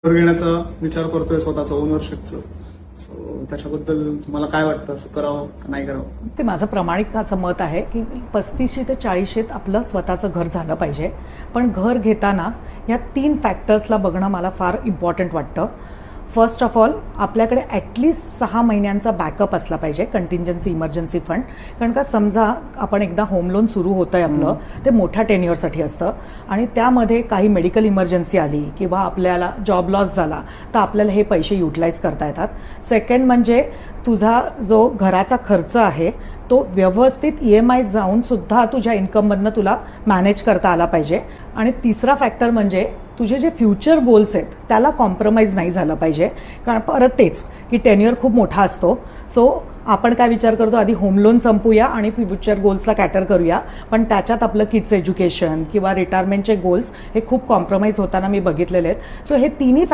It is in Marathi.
घर घेण्याचा विचार करतोय स्वतःचं ओनरशिपचं. सो त्याच्याबद्दल तुम्हाला काय वाटतं, असं करावं का नाही करावं? ते माझं प्रामाणिक असं मत आहे की 35 ते 40 आपलं स्वतःचं घर झालं पाहिजे. पण घर घेताना या 3 फॅक्टर्सला बघणं मला फार इम्पॉर्टंट वाटतं. फर्स्ट ऑफ ऑल, आपल्याकडे ॲटलिस्ट 6 महिन्यांचा बॅकअप असला पाहिजे, कंटिंजन्सी इमर्जन्सी फंड. कारण का समजा आपण एकदा होम लोन सुरू होतं आहे आपलं, ते मोठ्या टेन्युअरसाठी असतं आणि त्यामध्ये काही मेडिकल इमर्जन्सी आली किंवा आपल्याला जॉब लॉस झाला तर आपल्याला हे पैसे युटिलाइज करता येतात. सेकंड म्हणजे तुझा जो घराचा खर्च आहे तो व्यवस्थित EMI जाऊन सुद्धा तुझ्या इन्कममधनं तुला मॅनेज करता आला पाहिजे. आणि तिसरा फॅक्टर म्हणजे तुझे जे फ्युचर गोल्स आहेत त्याला कॉम्प्रोमाइज नाही झालं पाहिजे. कारण परत तेच की टेन्युअर खूप मोठा असतो. सो आपण काय विचार करतो, आधी होम लोन संपूया आणि फ्युचर गोल्सला कॅटर करूया, पण त्याच्यात आपलं किड्स एज्युकेशन किंवा रिटायरमेंटचे गोल्स हे खूप कॉम्प्रोमाइज होताना मी बघितलेले आहेत. सो हे तिन्ही